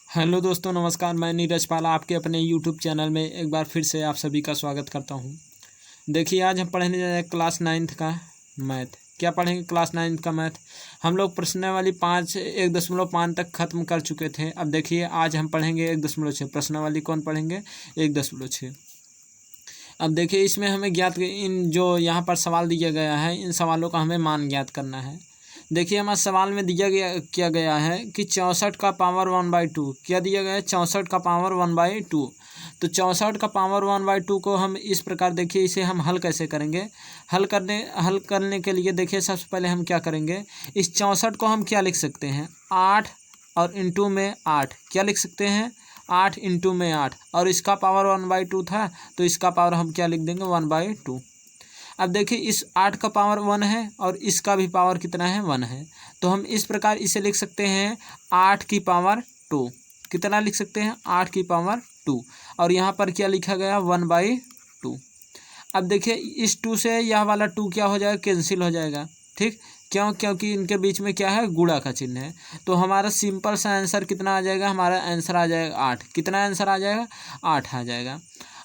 Hello दोस्तों, नमस्कार। मैं नीरज पाला आपके अपने यूट्यूब चैनल में एक बार फिर से आप सभी का स्वागत करता हूं। देखिए, आज हम पढ़ने जा रहे हैं क्लास 9th का मैथ। क्या पढ़ेंगे? क्लास 9th का मैथ। हम लोग प्रश्नावली 1.5 तक ख़त्म कर चुके थे। अब देखिए, आज हम पढ़ेंगे 1.6। प्रश्नावली कौन पढ़ेंगे? 1.6। अब देखिए, इसमें हमें इन जो यहाँ पर सवाल दिया गया है, इन सवालों का हमें मान ज्ञात करना है। देखिए, हमारे सवाल में किया गया है कि 64 का पावर 1/2। क्या दिया गया है? 64 का पावर 1/2। तो 64 का पावर 1/2 को हम इस प्रकार, देखिए इसे हम हल कैसे करेंगे। हल करने के लिए देखिए, सबसे पहले हम क्या करेंगे, इस 64 को हम क्या लिख सकते हैं? 8 और इंटू में 8। क्या लिख सकते हैं? 8 इंटू में 8। और इसका पावर 1/2 था, तो इसका पावर हम क्या लिख देंगे? 1/2। अब देखिए, इस 8 का पावर 1 है और इसका भी पावर कितना है? 1 है। तो हम इस प्रकार इसे लिख सकते हैं 8 की पावर 2। कितना लिख सकते हैं? 8 की पावर 2। और यहाँ पर क्या लिखा गया? 1/2। अब देखिए, इस 2 से यह वाला 2 क्या हो जाएगा? कैंसिल हो जाएगा। ठीक, क्यों? क्योंकि इनके बीच में क्या है? गुणा का चिन्ह है। तो हमारा सिंपल सा आंसर कितना आ जाएगा? हमारा आंसर आ जाएगा 8। कितना आंसर आ जाएगा? 8 आ जाएगा।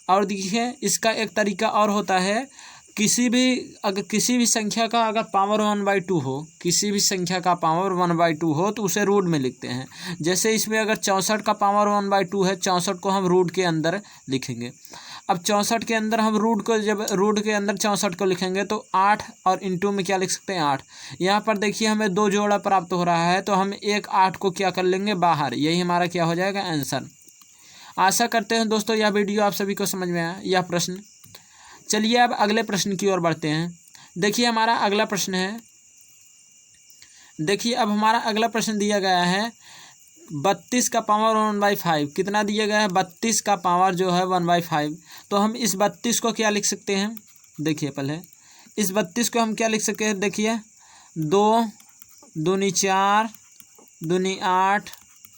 और देखिए, इसका एक तरीका और होता है। किसी भी संख्या का अगर पावर 1/2 हो, किसी भी संख्या का पावर 1/2 हो, तो उसे रूट में लिखते हैं। जैसे इसमें अगर 64 का पावर 1/2 है, 64 को हम रूट के अंदर लिखेंगे। अब 64 के अंदर हम जब रूट के अंदर 64 को लिखेंगे तो 8 और इंटू में क्या लिख सकते हैं? 8। यहाँ पर देखिए, हमें 2 जोड़ा प्राप्त हो रहा है, तो हम एक 8 को क्या कर लेंगे? बाहर। यही हमारा क्या हो जाएगा? आंसर। आशा करते हैं दोस्तों यह वीडियो आप सभी को समझ में आया, यह प्रश्न। चलिए अब अगले प्रश्न की ओर बढ़ते हैं। देखिए, हमारा अगला प्रश्न है। देखिए, अब हमारा अगला प्रश्न दिया गया है 32 का पावर 1/5। कितना दिया गया है? 32 का पावर जो है 1/5। तो हम इस 32 को क्या लिख सकते हैं? देखिए, पहले इस 32 को हम क्या लिख सकते हैं? देखिए, 2 दूनी 4 दूनी 8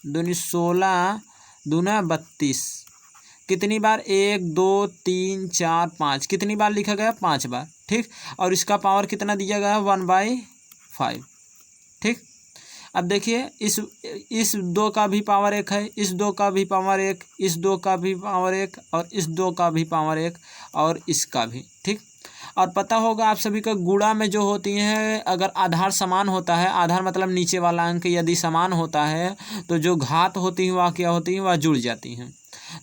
दूनी 16 दूना 32। कितनी बार? 1 2 3 4 5। कितनी बार लिखा गया? 5 बार। ठीक, और इसका पावर कितना दिया गया? 1/5। ठीक, अब देखिए, इस 2 का भी पावर 1 है, इस 2 का भी पावर 1, इस 2 का भी पावर 1, और इस 2 का भी पावर 1, और इसका भी। ठीक, और पता होगा आप सभी को, गुणा में जो होती हैं, अगर आधार समान होता है, आधार मतलब नीचे वाला अंक यदि समान होता है, तो जो घात होती हैं वह क्या होती हैं? वह जुड़ जाती हैं।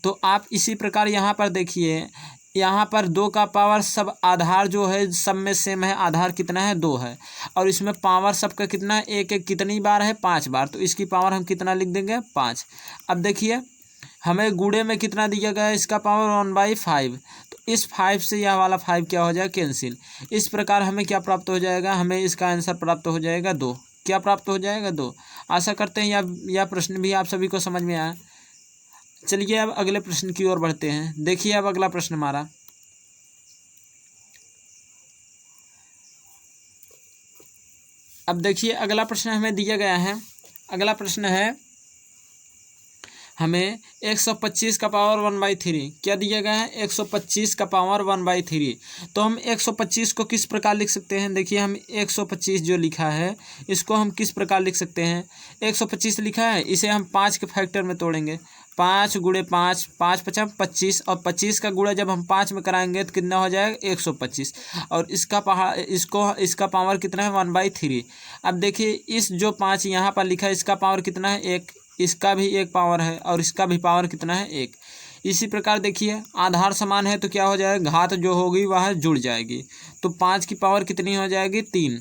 तो आप इसी प्रकार यहाँ पर देखिए, यहाँ पर 2 का पावर, सब आधार जो है सब में सेम है। आधार कितना है? 2 है। और इसमें पावर सबका कितना है? 1 कितनी बार है? 5 बार। तो इसकी पावर हम कितना लिख देंगे? 5। अब देखिए, हमें गुणे में कितना दिया गया है? इसका पावर 1/5। तो इस 5 से यह वाला 5 क्या हो जाएगा? कैंसिल। इस प्रकार हमें क्या प्राप्त हो जाएगा? हमें इसका आंसर प्राप्त हो जाएगा 2। क्या प्राप्त हो जाएगा? 2। आशा करते हैं यह प्रश्न भी आप सभी को समझ में आया। चलिए अब अगले प्रश्न की ओर बढ़ते हैं। देखिए, अब अगला प्रश्न हमारा, अब देखिए अगला प्रश्न हमें दिया गया है। अगला प्रश्न है हमें 125 का पावर 1/3। क्या दिया गया है? 125 का पावर 1/3। तो हम 125 को किस प्रकार लिख सकते हैं? देखिए, हम 125 जो लिखा है, इसको हम किस प्रकार लिख सकते हैं? 125 लिखा है, इसे हम 5 के फैक्टर में तोड़ेंगे। 5 गुणे 5, 5 5 25, और 25 का गुणा जब हम 5 में कराएंगे तो कितना हो जाएगा? 125। और इसका पावर कितना है? 1/3। अब देखिए, इस जो 5 यहाँ पर लिखा है, इसका पावर कितना है? 1। इसका भी 1 पावर है, और इसका भी पावर कितना है? 1। इसी प्रकार देखिए, आधार समान है तो क्या हो जाएगा? घात जो होगी वह जुड़ जाएगी। तो 5 की पावर कितनी हो जाएगी? 3।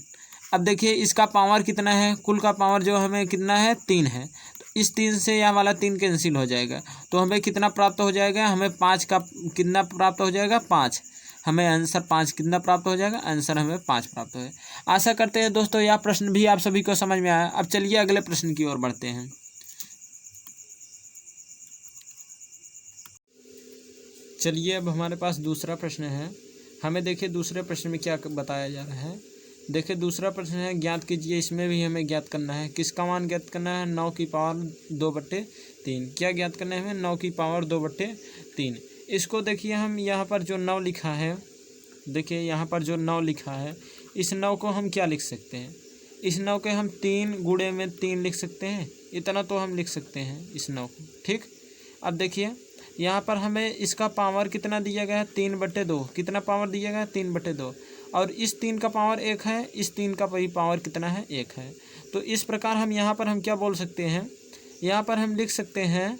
अब देखिए, इसका पावर कितना है? कुल का पावर जो हमें कितना है? 3 है। तो इस 3 से यह वाला 3 कैंसिल हो जाएगा। तो हमें कितना प्राप्त हो जाएगा? हमें 5 का कितना प्राप्त हो जाएगा? 5। हमें आंसर 5 कितना प्राप्त हो जाएगा? आंसर हमें 5 प्राप्त हो जाएगा। आशा करते हैं दोस्तों यह प्रश्न भी आप सभी को समझ में आया। अब चलिए अगले प्रश्न की ओर बढ़ते हैं। चलिए, अब हमारे पास दूसरा प्रश्न है। हमें देखिए, दूसरे प्रश्न में क्या बताया जा रहा है। देखिए, दूसरा प्रश्न है, ज्ञात कीजिए। इसमें भी हमें ज्ञात करना है। किसका मान ज्ञात करना है? 9 की पावर 2/3। क्या ज्ञात करना है हमें? 9 की पावर 2/3। इसको देखिए, हम यहाँ पर जो 9 लिखा है, देखिए यहाँ पर जो 9 लिखा है, इस 9 को हम क्या लिख सकते हैं? इस 9 के हम 3 गुणे में 3 लिख सकते हैं, इतना तो हम लिख सकते हैं इस 9 को। ठीक, अब देखिए यहाँ पर हमें इसका पावर कितना दिया गया है 3/2। कितना पावर दिया गया है 3/2, और इस 3 का पावर 1 है, इस 3 का पावर कितना है 1 है। तो इस प्रकार हम यहाँ पर हम क्या बोल सकते हैं, यहाँ पर हम लिख सकते हैं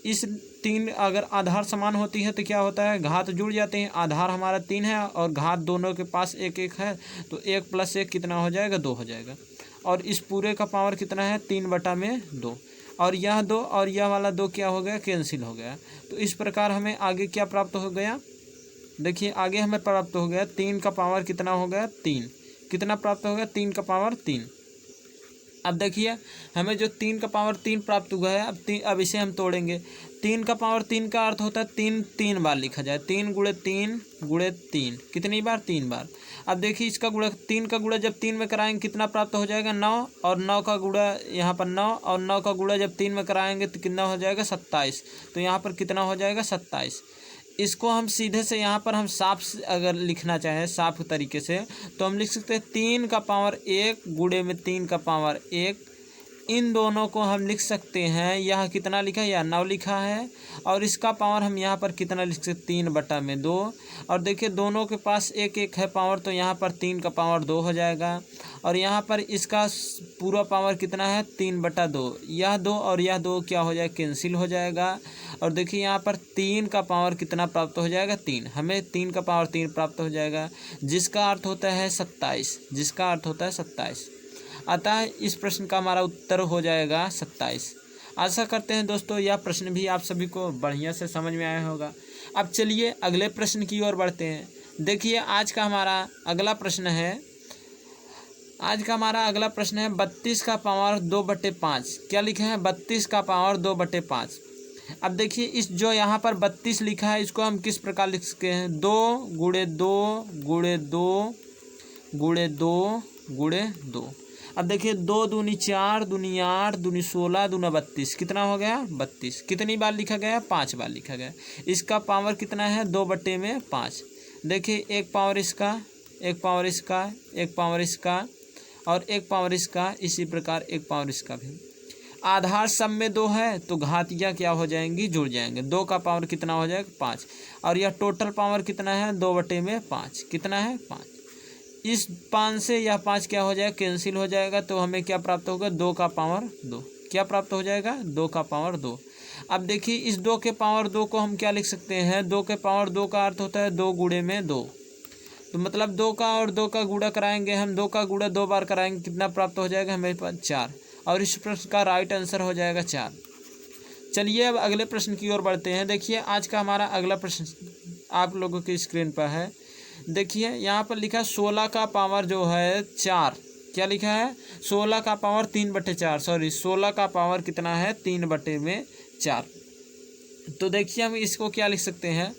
इस 3 अगर आधार समान होती है तो क्या होता है, घात जुड़ जाते हैं। आधार हमारा 3 है और घात दोनों के पास 1 है, तो 1 + 1 कितना हो जाएगा 2 हो जाएगा। और इस पूरे का पावर कितना है 3/2, और यह 2 और यह वाला 2 क्या हो गया, कैंसिल हो गया। तो इस प्रकार हमें आगे क्या प्राप्त हो गया, देखिए आगे हमें प्राप्त हो गया 3 का पावर कितना हो गया 3। कितना प्राप्त हो गया 3 का पावर 3। अब देखिए हमें जो 3 का पावर 3 प्राप्त हुआ है, अब इसे हम तोड़ेंगे। 3 का पावर 3 का अर्थ होता है 3 बार लिखा जाए, 3 × 3 कितनी बार 3 बार। अब देखिए इसका गुणा 3 का गुणा जब 3 में कराएंगे कितना प्राप्त हो जाएगा 9, और 9 का गुणा यहाँ पर 9, और 9 का गुणा जब 3 में कराएंगे तो कितना हो जाएगा 27। तो यहाँ पर कितना हो जाएगा 27। इसको हम सीधे से यहाँ पर हम साफ अगर लिखना चाहें साफ तरीके से तो हम लिख सकते हैं 3 का पावर 1 गुणे में 3 का पावर 1। इन दोनों को हम लिख सकते हैं, यह कितना लिखा है, यह 9 लिखा है, और इसका पावर हम यहाँ पर कितना लिख सकते 3/2। और देखिए दोनों के पास 1 है पावर, तो यहाँ पर 3 का पावर 2 हो जाएगा, और यहाँ पर इसका पूरा पावर कितना है 3/2। यह 2 और यह 2 क्या हो जाएगा, कैंसिल हो जाएगा। और देखिए यहाँ पर 3 का पावर कितना प्राप्त हो जाएगा 3, हमें 3 का पावर 3 प्राप्त हो जाएगा, जिसका अर्थ होता है 27, जिसका अर्थ होता है 27। अतः इस प्रश्न का हमारा उत्तर हो जाएगा 27। आशा करते हैं दोस्तों यह प्रश्न भी आप सभी को बढ़िया से समझ में आया होगा। अब चलिए अगले प्रश्न की ओर बढ़ते हैं। देखिए आज का हमारा अगला प्रश्न है, 32 का पावर 2/5। क्या लिखा है 32 का पावर 2/5। अब देखिए इस जो यहाँ पर 32 लिखा है इसको हम किस प्रकार लिख सकते हैं, 2 × 2 × 2 × 2 × 2। अब देखिए 2 दूनी 4 दूनी 8 दूनी 16 दूना 32 कितना हो गया 32। कितनी बार लिखा गया 5 बार लिखा गया। इसका पावर कितना है 2/5। देखिए एक पावर इसका, एक पावर इसका, एक पावर इसका, और एक पावर इसका, इसी प्रकार एक पावर इसका भी। आधार सब में 2 है तो घातियाँ क्या हो जाएंगी, जुड़ जाएंगे। 2 का पावर कितना हो जाएगा 5, और यह टोटल पावर कितना है 2/5 कितना है 5। इस 5 से यह 5 क्या हो जाएगा कैंसिल हो जाएगा, तो हमें क्या प्राप्त होगा 2 का पावर 2। क्या प्राप्त हो जाएगा 2 का पावर 2। अब देखिए इस 2 के पावर 2 को हम क्या लिख सकते हैं, 2 के पावर 2 का अर्थ होता है 2 गुणे में 2, तो मतलब 2 का और 2 का गुणा कराएंगे हम, 2 का गुणा 2 बार कराएंगे, कितना प्राप्त हो जाएगा हमें 4, और इस प्रश्न का राइट आंसर हो जाएगा 4। चलिए अब अगले प्रश्न की ओर बढ़ते हैं। देखिए आज का हमारा अगला प्रश्न आप लोगों की स्क्रीन पर है। देखिए यहाँ पर लिखा 16 का पावर जो है 4। क्या लिखा है 16 का पावर 3/4, सॉरी 16 का पावर कितना है 3/4। तो देखिए हम इसको क्या लिख सकते हैं,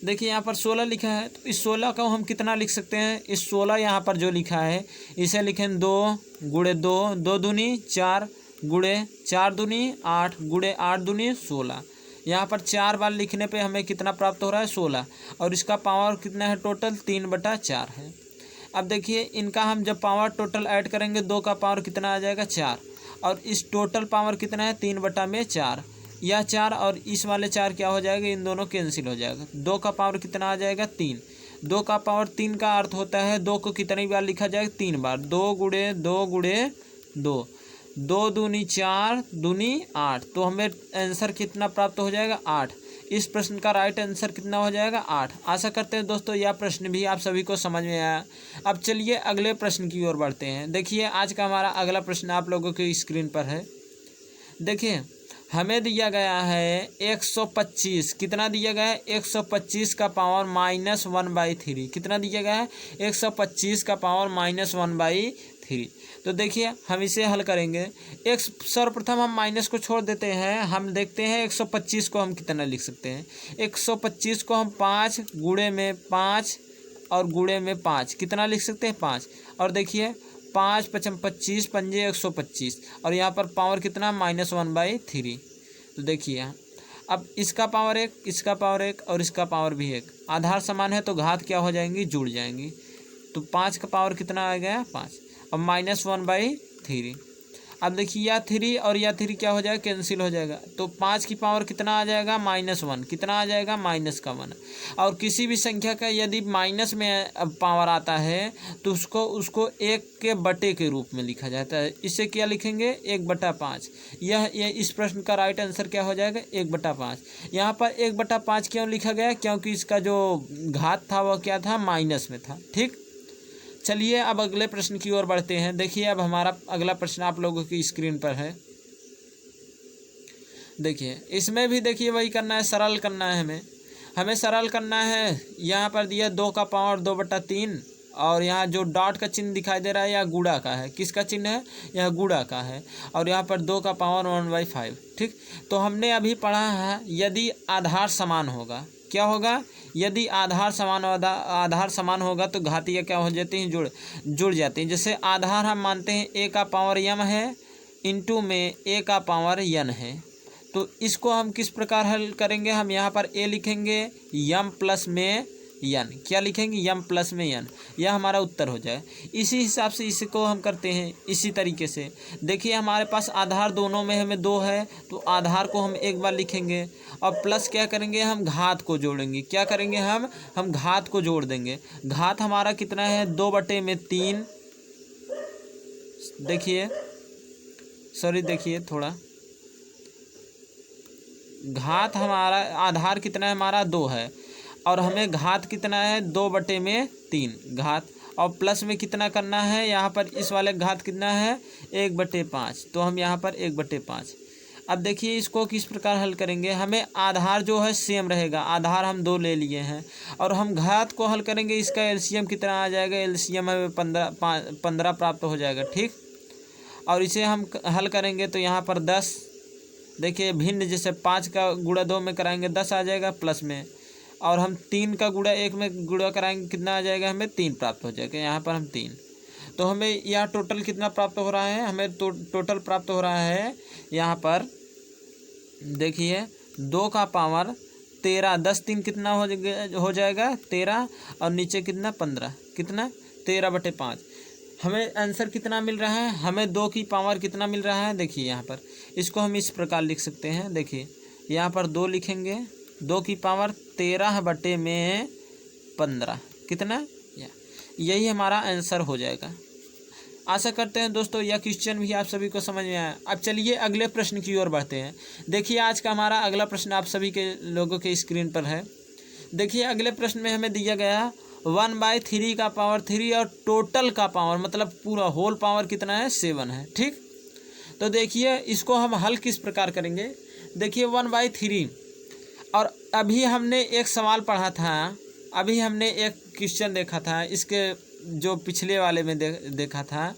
देखिए यहाँ पर 16 लिखा है, तो इस 16 को हम कितना लिख सकते हैं, इस 16 यहाँ पर जो लिखा है इसे लिखें 2 × 2, 2 दूनी 4 × 4 दूनी 8 × 8 दूनी 16। यहाँ पर 4 बार लिखने पे हमें कितना प्राप्त हो रहा है 16, और इसका पावर कितना है टोटल 3/4 है। अब देखिए इनका हम जब पावर टोटल ऐड करेंगे 2 का पावर कितना आ जाएगा 4, और इस टोटल पावर कितना है 3/4। यह 4 और इस वाले 4 क्या हो जाएगा, इन दोनों कैंसिल हो जाएगा। 2 का पावर कितना आ जाएगा 3। 2 का पावर 3 का अर्थ होता है 2 को कितनी बार लिखा जाएगा 3 बार, 2 × 2 × 2, 2 दूनी 4 दूनी 8, तो हमें आंसर कितना प्राप्त हो जाएगा 8। इस प्रश्न का राइट आंसर कितना हो जाएगा 8। आशा करते हैं दोस्तों यह प्रश्न भी आप सभी को समझ में आया। अब चलिए अगले प्रश्न की ओर बढ़ते हैं। देखिए आज का हमारा अगला प्रश्न आप लोगों की स्क्रीन पर है। देखिए हमें दिया गया है 125, कितना दिया गया है 125 का पावर -1/3। कितना दिया गया है 125 का पावर -1/3। तो देखिए हम इसे हल करेंगे। एक सर्वप्रथम हम माइनस को छोड़ देते हैं, हम देखते हैं 125 को हम कितना लिख सकते हैं। 125 को हम 5 गुणे में 5 और गुणे में 5 कितना लिख सकते हैं 5, और देखिए 5 × 5 = 25 पंजे 125, और यहाँ पर पावर कितना -1/3। तो देखिए अब इसका पावर 1, इसका पावर 1 और इसका पावर भी 1, आधार समान है तो घात क्या हो जाएंगी जुड़ जाएंगी। तो 5 का पावर कितना आ गया 5। अब -1/3। अब देखिए यह 3 और यह 3 क्या हो जाएगा, कैंसिल हो जाएगा। तो 5 की पावर कितना आ जाएगा, -1। कितना आ जाएगा, -1। और किसी भी संख्या का यदि माइनस में पावर आता है तो उसको 1 के बटे के रूप में लिखा जाता है। इसे क्या लिखेंगे, 1/5। यह इस प्रश्न का राइट आंसर क्या हो जाएगा, 1/5। यहाँ पर 1/5 क्यों लिखा गया, क्योंकि इसका जो घात था वह क्या था, माइनस में था। ठीक, चलिए अब अगले प्रश्न की ओर बढ़ते हैं। देखिए अब हमारा अगला प्रश्न आप लोगों की स्क्रीन पर है। देखिए इसमें भी देखिए वही करना है, सरल करना है हमें सरल करना है। यहाँ पर दिया 2 का पावर 2/3 और यहाँ जो डॉट का चिन्ह दिखाई दे रहा है यह गुणा का है। किसका चिन्ह है, यह गुणा का है। और यहाँ पर 2 का पावर 1/5। ठीक, तो हमने अभी पढ़ा है यदि आधार समान होगा, क्या होगा, यदि आधार समान होगा तो घातीय क्या हो जाती हैं, जुड़ जाती हैं। जैसे आधार हम मानते हैं a का पावर m है, इंटू में a का पावर n है। तो इसको हम किस प्रकार हल करेंगे, हम यहाँ पर a लिखेंगे m प्लस में n। क्या लिखेंगे, m प्लस में n। यह हमारा उत्तर हो जाए। इसी हिसाब से इसको हम करते हैं इसी तरीके से। देखिए हमारे पास आधार दोनों में हमें 2 है तो आधार को हम एक बार लिखेंगे और प्लस क्या करेंगे, हम घात को जोड़ेंगे। क्या करेंगे, हम घात को जोड़ देंगे। घात हमारा कितना है, 2/3। देखिए देखिए थोड़ा, घात हमारा आधार कितना है, हमारा 2 है और हमें घात कितना है, 2/3 घात। और प्लस में कितना करना है, यहाँ पर इस वाले घात कितना है, 1/5। तो हम यहाँ पर 1/5। अब देखिए इसको किस प्रकार हल करेंगे, हमें आधार जो है सेम रहेगा, आधार हम 2 ले लिए हैं और हम घात को हल करेंगे। इसका एलसीएम कितना आ जाएगा, एलसीएम हमें 15 प्राप्त हो जाएगा। ठीक, और इसे हम हल करेंगे तो यहाँ पर 10। देखिए भिन्न, जैसे 5 का गुणा 2 में कराएंगे 10 आ जाएगा प्लस में, और हम 3 का गुणा 1 में गुणा कराएंगे कितना आ जाएगा, हमें 3 प्राप्त हो जाएगा। यहाँ पर हम 3, तो हमें यह टोटल कितना प्राप्त हो रहा है, हमें टोटल प्राप्त हो रहा है यहाँ पर देखिए 2 का पावर 13, 10 3 कितना हो जाएगा 13, और नीचे कितना 15, कितना 13/5। हमें आंसर कितना मिल रहा है, हमें 2 की पावर कितना मिल रहा है। देखिए यहाँ पर इसको हम इस प्रकार लिख सकते हैं। देखिए यहाँ पर 2 लिखेंगे, 2 की पावर 13/15 कितना, यही हमारा आंसर हो जाएगा। आशा करते हैं दोस्तों यह क्वेश्चन भी आप सभी को समझ में आया। अब चलिए अगले प्रश्न की ओर बढ़ते हैं। देखिए आज का हमारा अगला प्रश्न आप सभी के लोगों के स्क्रीन पर है। देखिए अगले प्रश्न में हमें दिया गया 1/3 का पावर 3 और टोटल का पावर मतलब पूरा होल पावर कितना है, 7 है। ठीक, तो देखिए इसको हम हल किस प्रकार करेंगे। देखिए 1/3, और अभी हमने एक सवाल पढ़ा था, अभी हमने एक क्वेश्चन देखा था, इसके जो पिछले वाले में देखा था,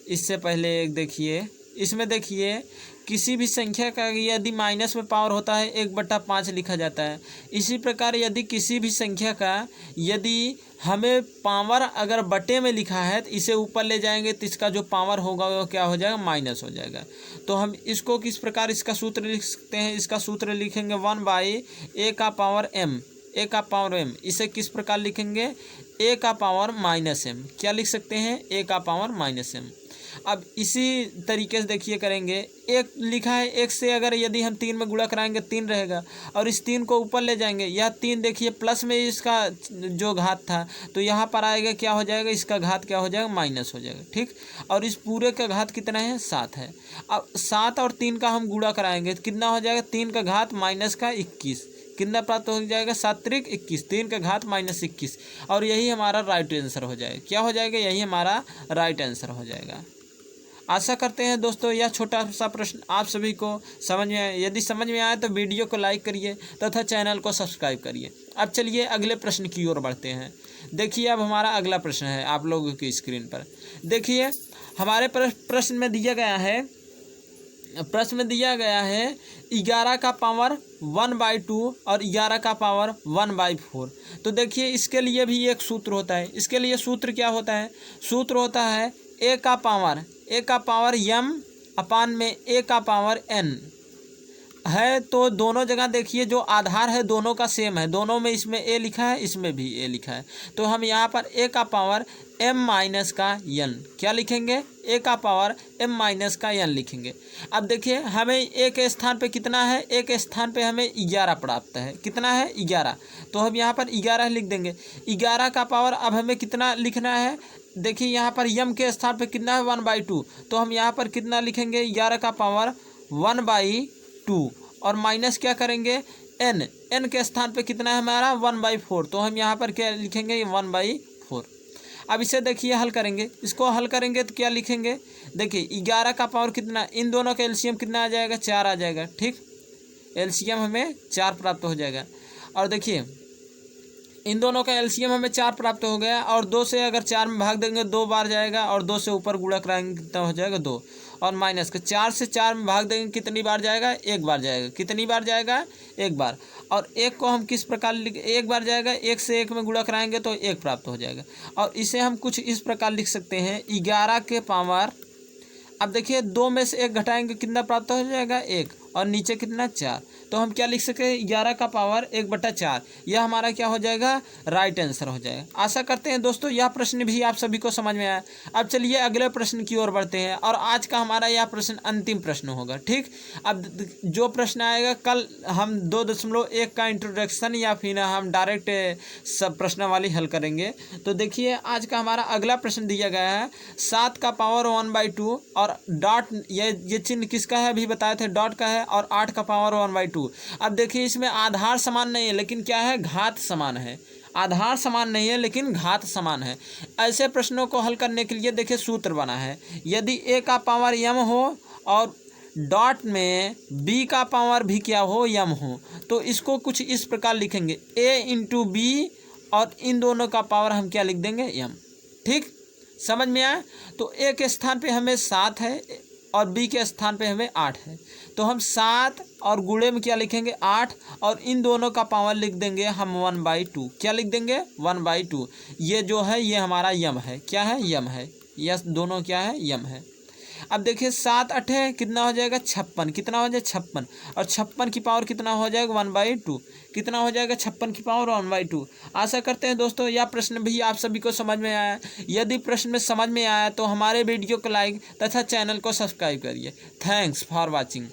इससे पहले एक देखिए, इसमें देखिए किसी भी संख्या का यदि माइनस में पावर होता है 1/5 लिखा जाता है। इसी प्रकार यदि किसी भी संख्या का यदि हमें पावर अगर बटे में लिखा है तो इसे ऊपर ले जाएंगे तो इसका जो पावर होगा वो क्या हो जाएगा, माइनस हो जाएगा। तो हम इसको किस प्रकार इसका सूत्र लिख सकते हैं, इसका सूत्र लिखेंगे 1/a का पावर m, a का पावर m। इसे किस प्रकार लिखेंगे, a का पावर -m। क्या लिख सकते हैं, a का पावर -m। अब इसी तरीके से देखिए करेंगे, एक लिखा है, एक से अगर यदि हम 3 में गुणा कराएंगे 3 रहेगा और इस 3 को ऊपर ले जाएंगे, यह 3 देखिए प्लस में इसका जो घात था तो यहाँ पर आएगा क्या हो जाएगा, इसका घात क्या हो जाएगा, माइनस हो जाएगा। ठीक, और इस पूरे का घात कितना है, 7 है। अब 7 और 3 का हम गुणा कराएंगे तो कितना हो जाएगा, 3 का घात माइनस का 21, कितना प्राप्त हो जाएगा, 7 त्रिक 21, 3 का घात -21, और यही हमारा राइट आंसर हो जाएगा। क्या हो जाएगा, यही हमारा राइट आंसर हो जाएगा। आशा करते हैं दोस्तों यह छोटा सा प्रश्न आप सभी को समझ में आए। यदि समझ में आए तो वीडियो को लाइक करिए तथा चैनल को सब्सक्राइब करिए। अब चलिए अगले प्रश्न की ओर बढ़ते हैं। देखिए अब हमारा अगला प्रश्न है आप लोगों की स्क्रीन पर। देखिए हमारे प्रश्न में दिया गया है 11 का पावर 1/2 और 11 का पावर 1/4। तो देखिए इसके लिए भी एक सूत्र होता है। इसके लिए सूत्र क्या होता है, सूत्र होता है a का पावर m अपान में a का पावर n। है तो दोनों जगह देखिए जो आधार है दोनों का सेम है, दोनों में इसमें ए लिखा है, इसमें भी ए लिखा है। तो हम यहाँ पर ए का पावर m माइनस का n क्या लिखेंगे, ए का पावर m माइनस का n लिखेंगे। अब देखिए हमें ए के स्थान पे कितना है, ए के स्थान पे हमें 11 प्राप्त है। कितना है 11, तो हम यहाँ पर 11 लिख देंगे। 11 का पावर अब हमें कितना लिखना है, देखिए यहाँ पर m के स्थान पे कितना है 1/2, तो हम यहाँ पर कितना लिखेंगे 11 का पावर 1/2 और माइनस क्या करेंगे n के स्थान पे कितना है हमारा 1/4, तो हम यहाँ पर क्या लिखेंगे 1/4। अब इसे देखिए हल करेंगे, इसको हल करेंगे तो क्या लिखेंगे, देखिए 11 का पावर कितना, इन दोनों का एलसीएम कितना आ जाएगा 4 आ जाएगा। ठीक, एलसीएम हमें 4 प्राप्त हो जाएगा। और देखिए इन दोनों का एलसीएम हमें 4 प्राप्त हो गया और 2 से अगर 4 में भाग देंगे 2 बार जाएगा और 2 से ऊपर गुणा कराएंगे कितना हो जाएगा 2, और माइनस के 4 से 4 में भाग देंगे कितनी बार जाएगा, 1 बार जाएगा। कितनी बार जाएगा 1 बार। और 1 को हम किस प्रकार लिख, 1 बार जाएगा, 1 से 1 में गुणा कराएंगे तो 1 प्राप्त हो जाएगा। और इसे हम कुछ इस प्रकार लिख सकते हैं 11 के पावर, अब देखिए 2 में से 1 घटाएंगे कितना प्राप्त हो जाएगा 1, और नीचे कितना 4, तो हम क्या लिख सकते हैं 11 का पावर 1/4। यह हमारा क्या हो जाएगा, राइट आंसर हो जाएगा। आशा करते हैं दोस्तों यह प्रश्न भी आप सभी को समझ में आया। अब चलिए अगले प्रश्न की ओर बढ़ते हैं और आज का हमारा यह प्रश्न अंतिम प्रश्न होगा। ठीक, अब जो प्रश्न आएगा कल हम 2.1 का इंट्रोडक्शन या फिर हम डायरेक्ट सब प्रश्नावली हल करेंगे। तो देखिए आज का हमारा अगला प्रश्न दिया गया है 7 का पावर 1/2 और डॉट, ये चिन्ह किसका है अभी बताए थे, डॉट का है, और 8 का पावर 1/2। अब देखिए इसमें आधार समान नहीं है लेकिन क्या है, घात समान है। आधार समान नहीं है लेकिन घात समान है। ऐसे प्रश्नों को हल करने के लिए देखिए सूत्र बना है, यदि a का पावर m हो और डॉट में b का पावर भी क्या हो, m हो, तो इसको कुछ इस प्रकार लिखेंगे a × b और इन दोनों का पावर हम क्या लिख देंगे m। ठीक, समझ में आया। तो a के स्थान पे हमें 7 है और b के स्थान पे हमें 8 है, तो हम 7 और गुणे में क्या लिखेंगे 8 और इन दोनों का पावर लिख देंगे हम 1/2। क्या लिख देंगे 1/2। ये जो है ये हमारा यम है, क्या है यम है, यस दोनों क्या है यम है। अब देखिए 7 8 है कितना हो जाएगा 56, कितना हो जाएगा 56, और 56 की पावर कितना हो जाएगा 1/2, कितना हो जाएगा 56 की पावर 1/2। आशा करते हैं दोस्तों यह प्रश्न भी आप सभी को समझ में आया। यदि प्रश्न में समझ में आया तो हमारे वीडियो को लाइक तथा चैनल को सब्सक्राइब करिए। Thanks for watching.